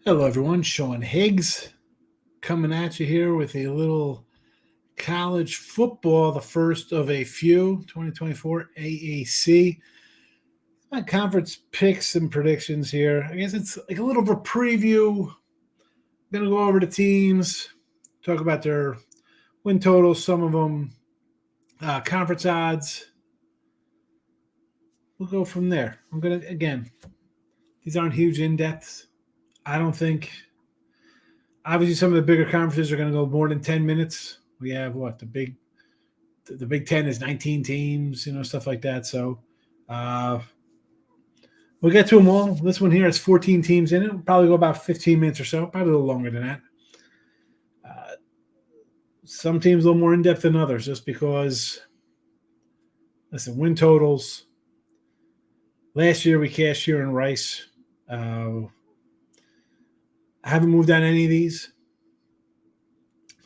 Hello, everyone. Sean Higgs coming at you here with a little college football, the first of a few, 2024 AAC. My conference picks and predictions here. I guess it's like a little of a preview. I'm going to go over the teams, talk about their win totals, some of them, conference odds. We'll go from there. I'm going to, again, these aren't huge in-depths. I don't think – obviously, some of the bigger conferences are going to go more than 10 minutes. We have the Big Ten is 19 teams, stuff like that. So we'll get to them all. This one here has 14 teams in it. It'll probably go about 15 minutes or so, probably a little longer than that. Some teams a little more in-depth than others just because, listen, win totals. Last year we cashed here in Rice. I haven't moved on any of these.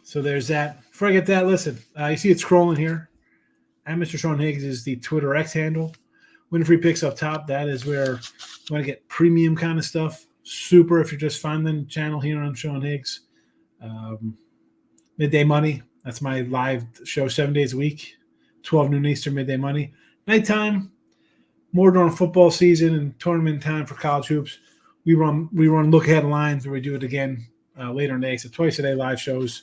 So there's that. Before I get that, listen, you see it scrolling here. And Mr. Sean Higgs is the Twitter X handle. Win free picks up top. That is where you want to get premium kind of stuff. Super if you're just finding the channel here on Sean Higgs. Midday Money. That's my live show 7 days a week. 12 noon Eastern, Midday Money. Nighttime, more during football season and tournament time for college hoops. We run look ahead lines where we do it again later in the day. So twice a day live shows.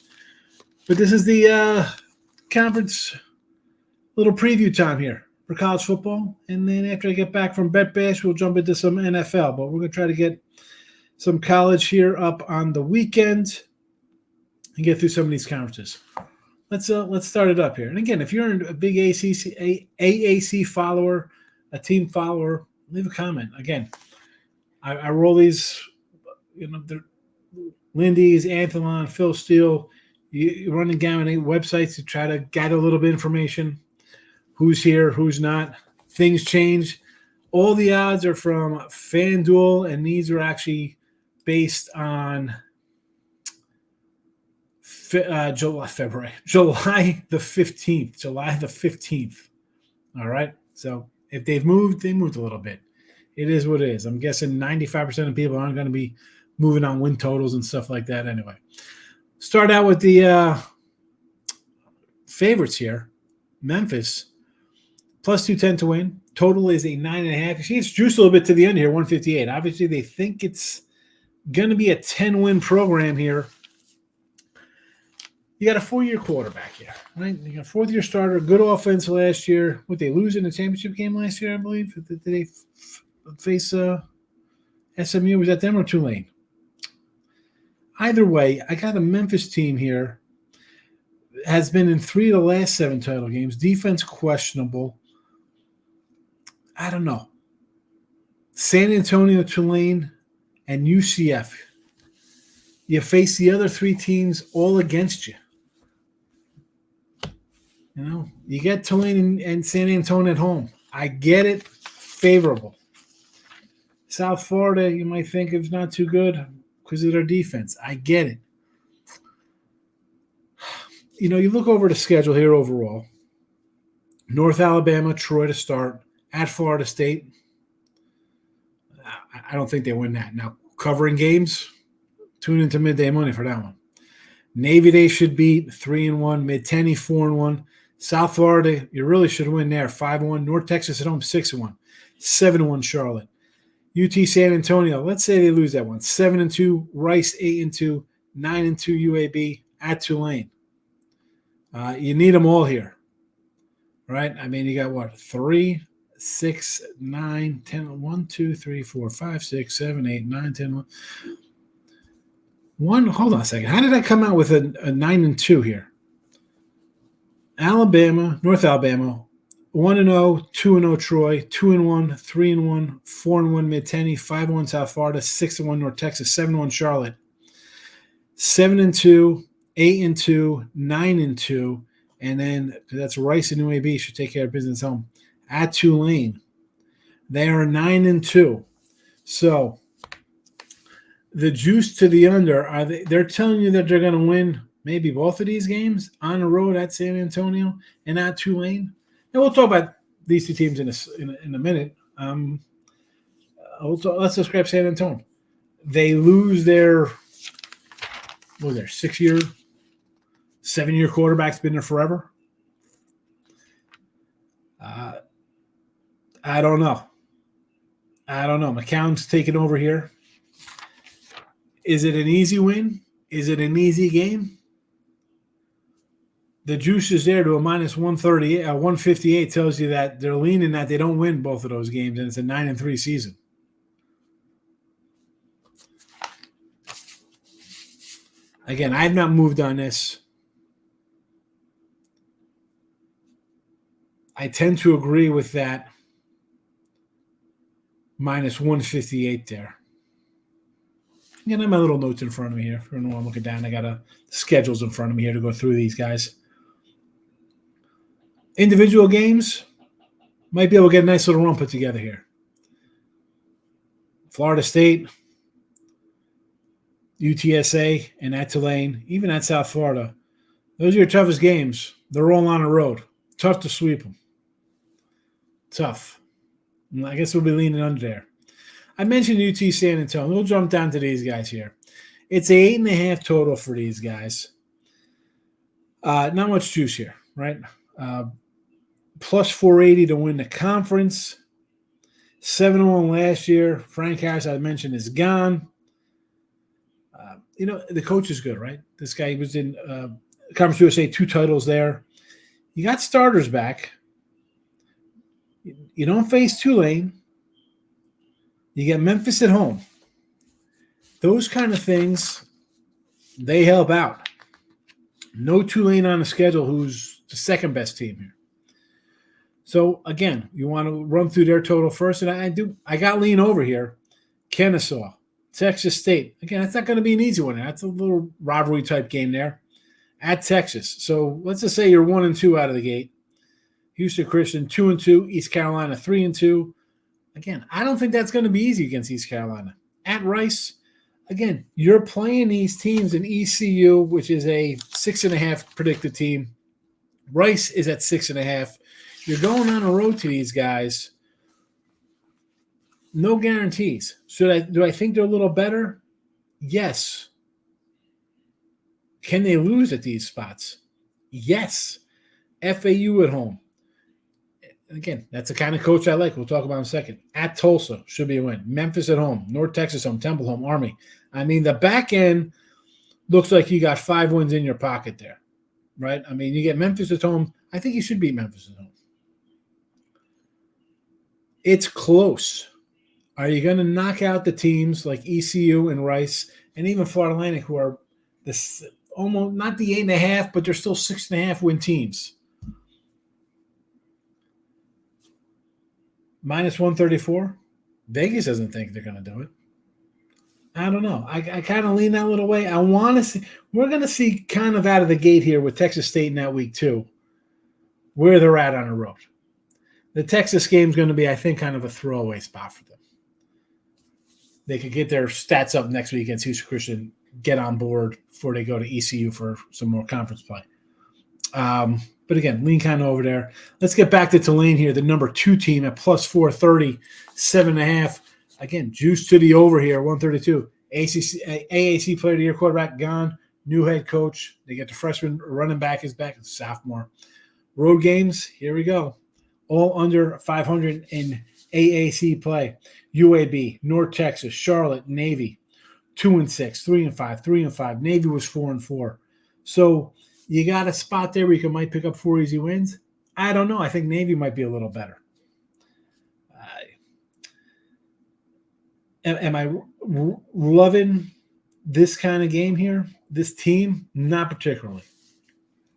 But this is the conference little preview time here for college football. And then after I get back from Bet Bash, we'll jump into some NFL. But we're going to try to get some college here up on the weekend and get through some of these conferences. Let's start it up here. And again, if you're a big AAC follower, a team follower, leave a comment. Again, I roll these, Lindy's, Anthelon, Phil Steele. You run the gamut of websites to try to gather a little bit of information. Who's here, who's not. Things change. All the odds are from FanDuel, and these are actually based on July the 15th. July the 15th. All right? So if they've moved, they moved a little bit. It is what it is. I'm guessing 95% of people aren't going to be moving on win totals and stuff like that anyway. Start out with the favorites here. Memphis, plus 210 to win. Total is a 9.5. You see it's juiced a little bit to the end here, 158. Obviously, they think it's going to be a 10-win program here. You got a 4-year quarterback here, right? You got a fourth-year starter, good offense last year. Would they lose in the championship game last year, I believe? Did they face SMU? Was that them or Tulane? Either way, I got a Memphis team here. Has been in 3 of the last 7 title games. Defense questionable. I don't know. San Antonio, Tulane, and UCF. You face the other 3 teams all against you. You get Tulane and San Antonio at home. I get it. Favorable. South Florida, you might think is not too good because of their defense. I get it. You look over the schedule here overall. North Alabama, Troy to start. At Florida State. I don't think they win that. Now, covering games, tune into Midday Money for that one. Navy they should beat 3-1. Mid-Tenney 4-1. South Florida, you really should win there 5-1. North Texas at home 6-1. 7-1 Charlotte. UT San Antonio, let's say they lose that one. 7-2. Rice 8-2. 9-2 UAB at Tulane. You need them all here, right? I mean, you got 3, 6, 9, 10, 1, 2, 3, 4, 5, 6, 7, 8, 9, 10. Hold on a second. How did I come out with a 9-2 here? Alabama, North Alabama, 1-0, 2-0 Troy, 2-1, 3-1, 4-1 Mid-Tenney, 5-1 South Florida, 6-1 North Texas, 7-1 Charlotte, 7-2, 8-2, 9-2, and then that's Rice and UAB should take care of business home. At Tulane, they are 9-2. So the juice to the under, they're telling you that they're going to win maybe both of these games on the road at San Antonio and at Tulane. And we'll talk about these 2 teams in a minute. Let's describe San Antonio. they lose their 6-year, 7-year quarterback's been there forever. I don't know. McCown's taking over here. Is it an easy win? Is it an easy game? The juice is there to a minus 138, 158 tells you that they're leaning that they don't win both of those games, and it's a 9-3 season. Again, I've not moved on this. I tend to agree with that minus 158 there. Again, I have my little notes in front of me here. If you don't know I'm looking down, I got schedules in front of me here to go through these guys. Individual games might be able to get a nice little run put together here. Florida State, UTSA, and at Tulane, even at South Florida. Those are your toughest games. They're all on the road. Tough to sweep them. Tough. And I guess we'll be leaning under there. I mentioned UT San Antonio. We'll jump down to these guys here. It's a 8.5 total for these guys. Not much juice here, right? Plus 480 to win the conference. 7-1 last year. Frank Harris, I mentioned, is gone. The coach is good, right? This guy was in Conference USA, 2 titles there. You got starters back. You don't face Tulane. You get Memphis at home. Those kind of things, they help out. No Tulane on the schedule, who's the second best team here. So, again, you want to run through their total first, and I got lean over here. Kennesaw, Texas State. Again, that's not going to be an easy one. That's a little rivalry-type game there at Texas. So, let's just say you're 1-2 out of the gate. Houston Christian, 2-2. East Carolina, 3-2. Again, I don't think that's going to be easy against East Carolina. At Rice, again, you're playing these teams in ECU, which is a 6.5 predicted team. Rice is at 6.5. You're going on the road to these guys. No guarantees. Do I think they're a little better? Yes. Can they lose at these spots? Yes. FAU at home. Again, that's the kind of coach I like. We'll talk about in a second. At Tulsa, should be a win. Memphis at home. North Texas home. Temple home. Army. I mean, the back end looks like you got 5 wins in your pocket there, right? I mean, you get Memphis at home. I think you should beat Memphis at home. It's close. Are you going to knock out the teams like ECU and Rice and even Florida Atlantic, who are this almost not the 8.5, but they're still 6.5 win teams? Minus 134. Vegas doesn't think they're going to do it. I don't know. I kind of lean that little way. I want to see. We're going to see kind of out of the gate here with Texas State in that week too, where they're at on the road. The Texas game is going to be, I think, kind of a throwaway spot for them. They could get their stats up next week against Houston Christian, get on board before they go to ECU for some more conference play. But again, lean kind of over there. Let's get back to Tulane here, the number 2 team at plus 430, 7.5. Again, juice to the over here, 132. AAC Player of the Year quarterback gone. New head coach. They get the freshman running back is back, sophomore. Road games, here we go. All under 500 in AAC play. UAB, North Texas, Charlotte, Navy, 2-6, 3-5, 3-5. Navy was 4-4. So you got a spot there where you might pick up 4 easy wins. I don't know. I think Navy might be a little better. Am I loving this kind of game here? This team? Not particularly.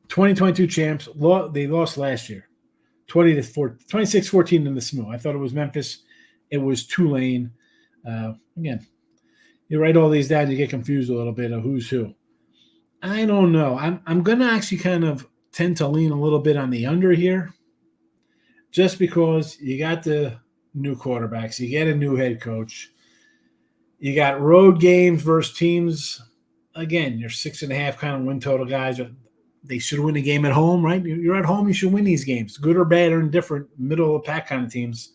2022 champs. They lost last year. 26-14 in the SMU. I thought it was Memphis. It was Tulane. Again, you write all these down, you get confused a little bit of who's who. I don't know. I'm going to actually kind of tend to lean a little bit on the under here, just because you got the new quarterbacks, you get a new head coach, you got road games versus teams. Again, you're 6.5 kind of win total guys. They should win a game at home, right? You're at home, you should win these games, good or bad or indifferent, middle of the pack kind of teams.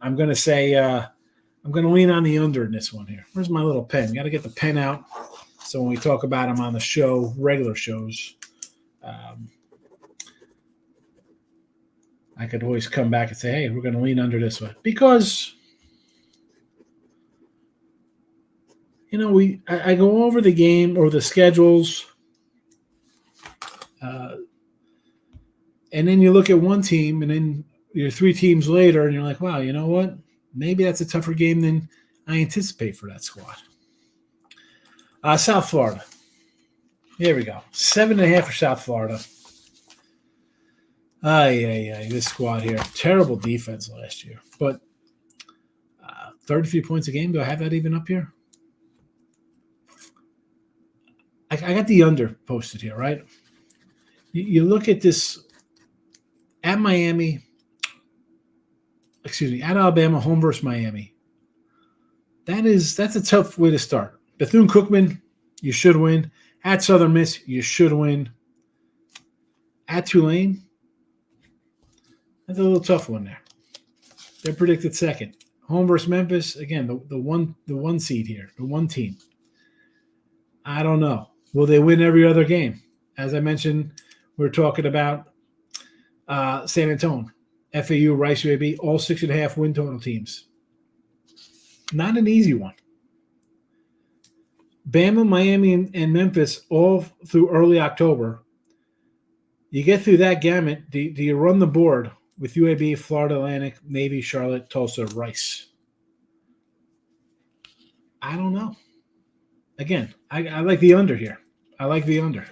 I'm going to say I'm going to lean on the under in this one here. Where's my little pen? Got to get the pen out. So when we talk about them on the show, regular shows, I could always come back and say, hey, we're going to lean under this one. Because, I go over the game or the schedules, and then you look at one team, and then you're 3 teams later, and you're like, wow, you know what? Maybe that's a tougher game than I anticipate for that squad. South Florida. Here we go. 7.5 for South Florida. This squad here. Terrible defense last year. But 33 points a game. Do I have that even up here? I got the under posted here, right? You look at this at Miami, at Alabama, home versus Miami. That's a tough way to start. Bethune-Cookman, you should win. At Southern Miss, you should win. At Tulane, that's a little tough one there. They're predicted second. Home versus Memphis, again, the one seed here, the one team. I don't know. Will they win every other game? As I mentioned, we're talking about San Antonio, FAU, Rice, UAB, all 6.5 win total teams. Not an easy one. Bama, Miami, and Memphis all through early October. You get through that gamut. Do you run the board with UAB, Florida Atlantic, Navy, Charlotte, Tulsa, Rice? I don't know. Again, I like the under here. I like the under.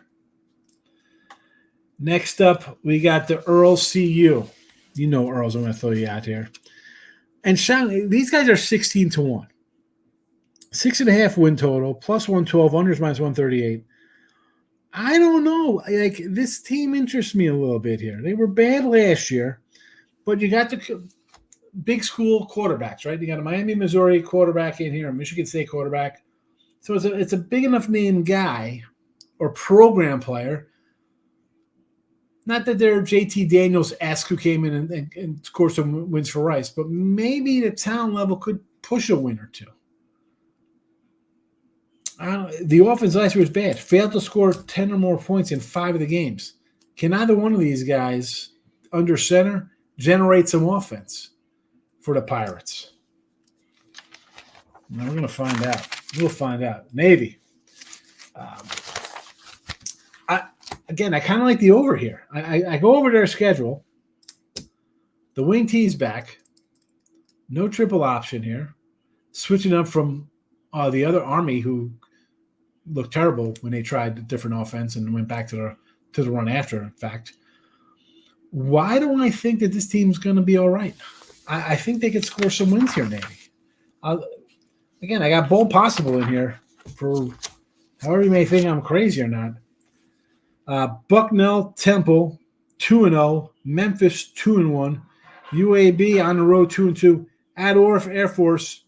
Next up, we got the Earls CU. You know Earls, I'm going to throw you out here. And Sean, these guys are 16-1. 6.5 win total, plus 112, unders minus 138. I don't know. Like, this team interests me a little bit here. They were bad last year, but you got the big school quarterbacks, right? You got a Miami, Missouri quarterback in here, a Michigan State quarterback. So it's a big enough name guy or program player. Not that they're JT Daniels-esque who came in and scored some wins for Rice, but maybe the talent level could push a win or two. The offense last year was bad. Failed to score 10 or more points in 5 of the games. Can either one of these guys, under center, generate some offense for the Pirates? Now we're going to find out. We'll find out. Navy. I kind of like the over here. I go over their schedule. The wing tee's back. No triple option here. Switching up from the other Army, who looked terrible when they tried a different offense and went back to the run after, in fact. Why do I think that this team's going to be all right? I think they could score some wins here, Navy. Again, I got bold possible in here for however you may think I'm crazy or not. Bucknell, Temple, 2-0. Memphis, 2-1. UAB on the road, 2-2. At Orff, Air Force,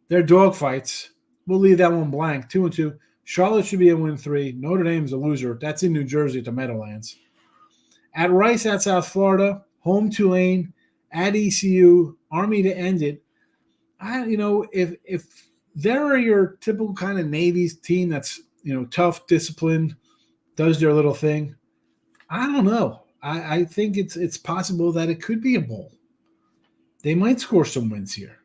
they're dogfights. We'll leave that one blank, 2-2. Charlotte should be a win 3. Notre Dame's a loser. That's in New Jersey at the Meadowlands. At Rice, at South Florida, home Tulane, at ECU, Army to end it. If they're your typical kind of Navy's team that's tough, disciplined, does their little thing, I don't know. I think it's possible that it could be a bowl. They might score some wins here.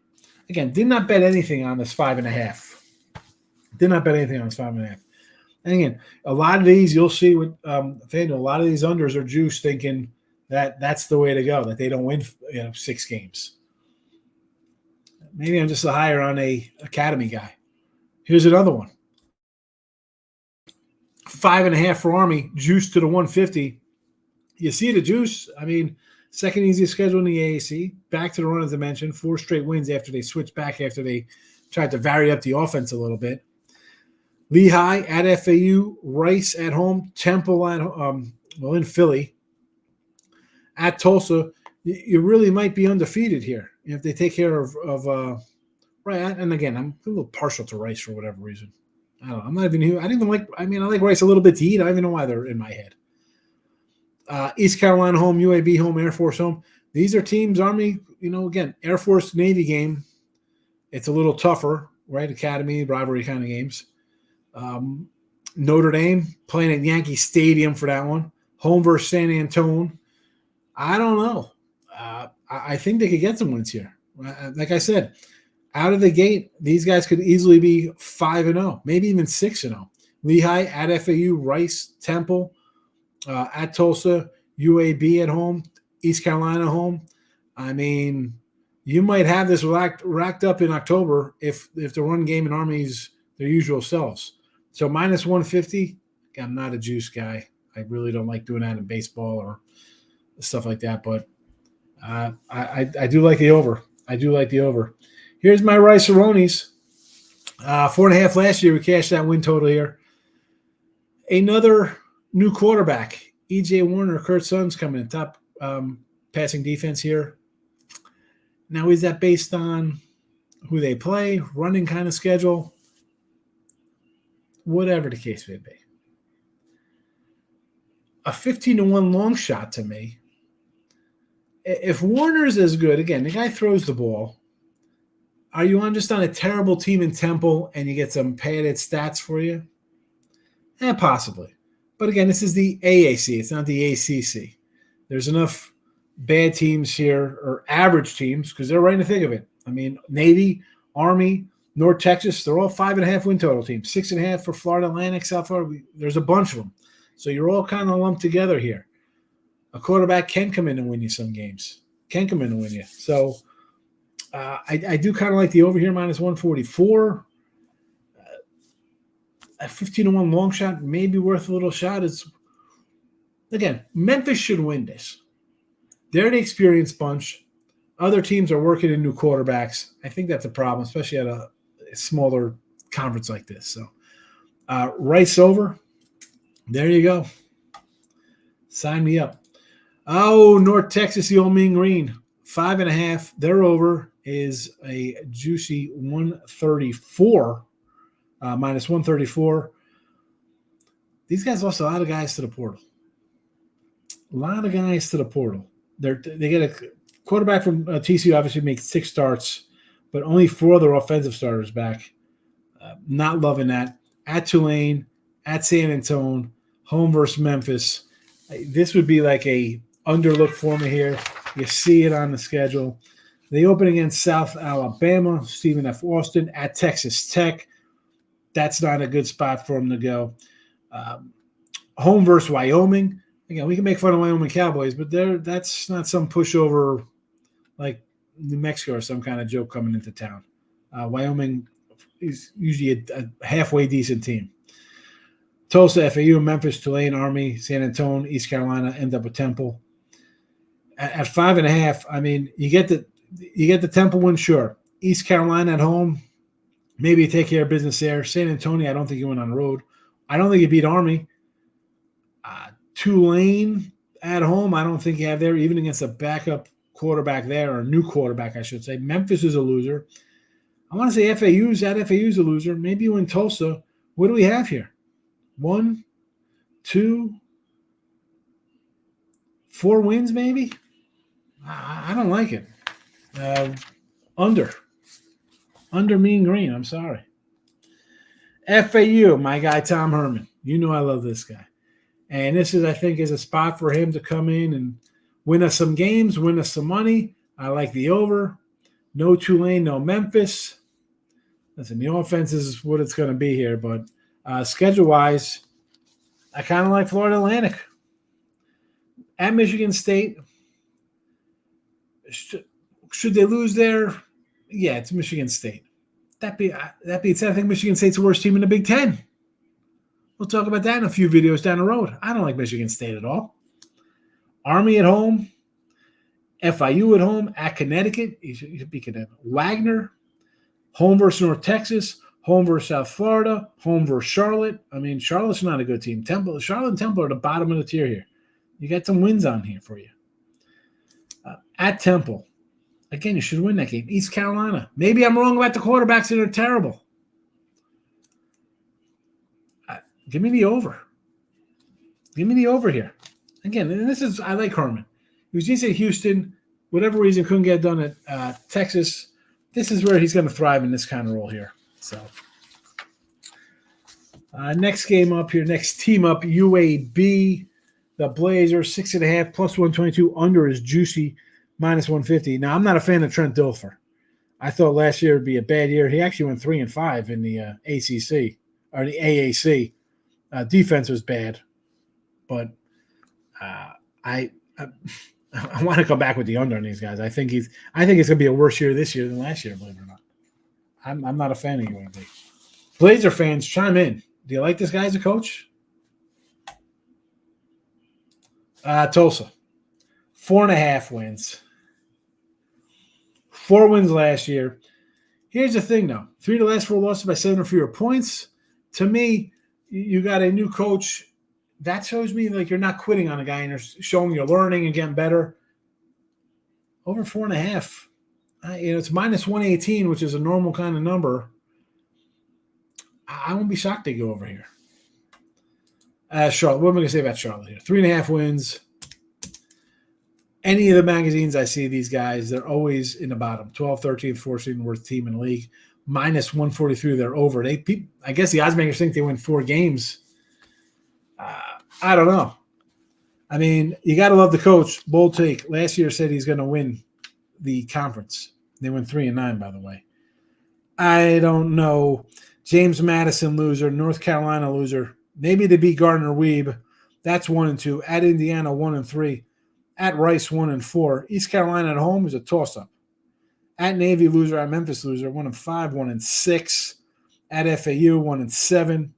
Again, did not bet anything on this 5.5. Did not bet anything on this 5.5. And again, a lot of these you'll see with FanDuel, a lot of these unders are juice thinking that that's the way to go, that they don't win 6 games. Maybe I'm just a higher on a academy guy. Here's another one. 5.5 for Army, juice to the 150. You see the juice. I mean, second easiest schedule in the AAC. Back to the run, as I mentioned. 4 straight wins after they switched back, after they tried to vary up the offense a little bit. Lehigh at FAU, Rice at home, Temple at in Philly. At Tulsa, you really might be undefeated here if they take care of right. And again, I'm a little partial to Rice for whatever reason. I don't know. I'm not even here. I like Rice a little bit to eat. I don't even know why they're in my head. East Carolina home, UAB home, Air Force home. These are teams, Army, again, Air Force Navy game. It's a little tougher, right? Academy, rivalry kind of games. Notre Dame playing at Yankee Stadium for that one. Home versus San Antonio. I don't know. I think they could get some wins here. Like I said, out of the gate, these guys could easily be 5-0, maybe even 6-0. Lehigh at FAU, Rice, Temple, at Tulsa, UAB at home, East Carolina home. I mean, you might have this racked up in October if the run game and Army's their usual selves. So minus 150, I'm not a juice guy. I really don't like doing that in baseball or stuff like that, but I do like the over. I do like the over. Here's my Rice-A-Ronies. 4.5 last year. We cashed that win total here. Another new quarterback, E.J. Warner, Kurt Sutton's coming in. Top passing defense here. Now, is that based on who they play, running kind of schedule? Whatever the case may be. A 15-1 long shot to me. If Warner's as good, again, the guy throws the ball. Are you just on a terrible team in Temple and you get some padded stats for you? Possibly. But again, this is the AAC. It's not the ACC. There's enough bad teams here, or average teams, because they're right in the thick of it. I mean, Navy, Army, North Texas, they're all 5.5 win total teams. 6.5 for Florida Atlantic, South Florida. There's a bunch of them. So you're all kind of lumped together here. A quarterback can come in and win you some games. Can come in and win you. So I do kind of like the over here, minus 144. A 15-1 long shot may be worth a little shot. Again, Memphis should win this. They're the experienced bunch. Other teams are working in new quarterbacks. I think that's a problem, especially at a smaller conference like this. So Rice over. There you go. Sign me up. Oh, North Texas, the Old Mean Green. 5.5. Their over is a juicy 134. Minus 134. These guys lost a lot of guys to the portal. They get a quarterback from TCU, obviously makes 6 starts, but only 4 other offensive starters back. Not loving that. At Tulane, at San Antonio, home versus Memphis. This would be like a underlook for me here. You see it on the schedule. They open against South Alabama, Stephen F. Austin, at Texas Tech. That's not a good spot for them to go. Home versus Wyoming. Again, we can make fun of Wyoming Cowboys, but that's not some pushover like New Mexico or some kind of joke coming into town. Wyoming is usually a halfway decent team. Tulsa, FAU, Memphis, Tulane, Army, San Antonio, East Carolina, end up with Temple. At 5.5, I mean, you get the Temple win, sure. East Carolina at home, maybe you take care of business there. San Antonio, I don't think you went on the road. I don't think you beat Army. Tulane at home, I don't think you have there, even against a backup quarterback there, or a new quarterback, I should say. Memphis is a loser. I want to say FAU's a loser. Maybe you win Tulsa. What do we have here? 1, 2, 4 wins, maybe? I don't like it. Under Mean Green. I'm sorry. FAU, my guy Tom Herman. You know I love this guy. And this is, I think, is a spot for him to come in and win us some games, win us some money. I like the over. No Tulane, no Memphis. Listen, the offense is what it's going to be here. But schedule-wise, I kind of like Florida Atlantic. At Michigan State, should they lose there? Yeah, it's Michigan State. That being said, I think Michigan State's the worst team in the Big Ten. We'll talk about that in a few videos down the road. I don't like Michigan State at all. Army at home, FIU at home, at Connecticut. You should be Connecticut. Wagner, home versus North Texas, home versus South Florida, home versus Charlotte. I mean, Charlotte's not a good team. Charlotte and Temple are the bottom of the tier here. You got some wins on here for you. At Temple. Again, you should win that game. East Carolina. Maybe I'm wrong about the quarterbacks that are terrible. Give me the over. Give me the over here. Again, and this is, I like Herman. He was just at Houston. Whatever reason, couldn't get done at Texas. I this is where he's going to thrive in this kind of role here. So next game up here, next team up, UAB. The Blazers, 6.5 plus 122. Under is juicy, minus 150. Now, I'm not a fan of Trent Dilfer. I thought last year would be a bad year. He actually went 3-5 in the ACC or the AAC. Defense was bad, but I want to go back with the under on these guys. I think it's going to be a worse year this year than last year, believe it or not. I'm not a fan of UAB. Blazer fans, chime in. Do you like this guy as a coach? Tulsa, 4.5 wins. 4 wins last year. Here's the thing, though. 3 of the last 4 losses by 7 or fewer points. To me, you got a new coach. That shows me like you're not quitting on a guy and you're showing you're learning and getting better. Over 4.5. It's minus 118, which is a normal kind of number. I won't be shocked they go over here. Charlotte. What am I going to say about Charlotte here? 3.5 wins. Any of the magazines I see these guys, they're always in the bottom. 12th, 13th, 14th worst team in the league. Minus 143, they're over. I guess the odds makers think they win 4 games. I don't know. I mean, you got to love the coach. Bold take. Last year said he's going to win the conference. They went 3-9, by the way. I don't know. James Madison loser, North Carolina loser. Maybe they beat Gardner-Webb. That's 1-2. At Indiana, 1-3. At Rice, 1-4. East Carolina at home is a toss-up. At Navy, loser. At Memphis, loser. 1-5, 1-6. At FAU, 1-7.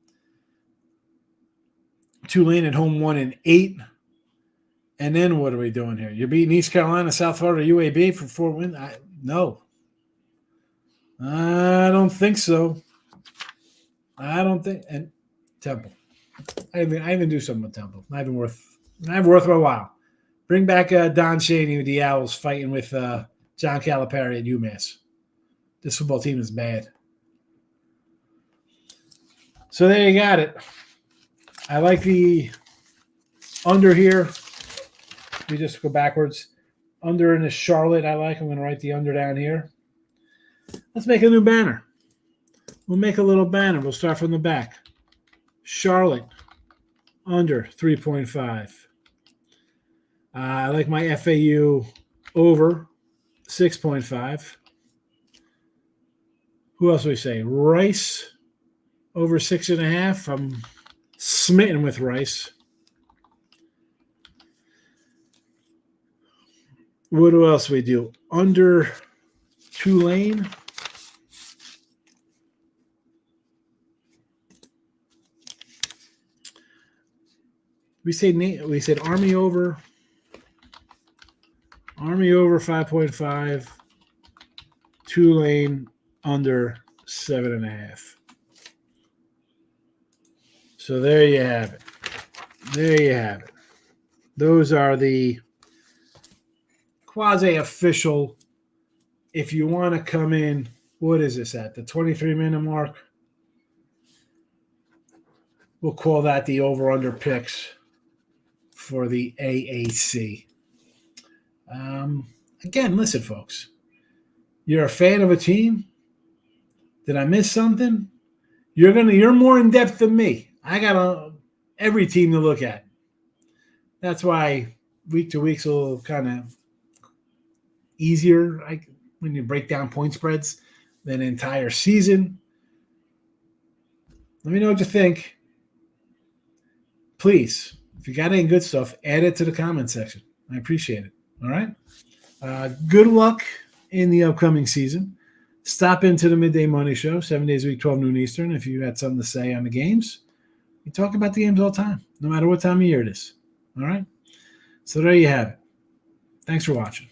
Tulane at home, 1-8. And then what are we doing here? You're beating East Carolina, South Florida, UAB for 4 wins? No. I don't think so. I don't think. And Temple. I even do something with Temple. Not even worth my while. Bring back Don Shaney with the Owls fighting with John Calipari at UMass. This football team is bad. So there you got it. I like the under here. We just go backwards. Under in the Charlotte, I like. I'm going to write the under down here. Let's make a new banner. We'll make a little banner. We'll start from the back. Charlotte, under 3.5. I like my FAU over 6.5. Who else do we say? Rice over 6.5. I'm smitten with Rice. What else we do? Under Tulane. We said Army over 5.5. Tulane under 7.5. So there you have it. There you have it. Those are the quasi-official. If you want to come in, what is this at? The 23-minute mark? We'll call that the over-under picks for the AAC. Again, listen, folks. You're a fan of a team? Did I miss something? You're more in depth than me. I got every team to look at. That's why week to week's a little kind of easier when you break down point spreads than an entire season. Let me know what you think. Please, if you got any good stuff, add it to the comment section. I appreciate it. All right? Good luck in the upcoming season. Stop into the Midday Money Show, 7 days a week, 12 noon Eastern, if you had something to say on the games. We talk about the games all the time, no matter what time of year it is. All right? So there you have it. Thanks for watching.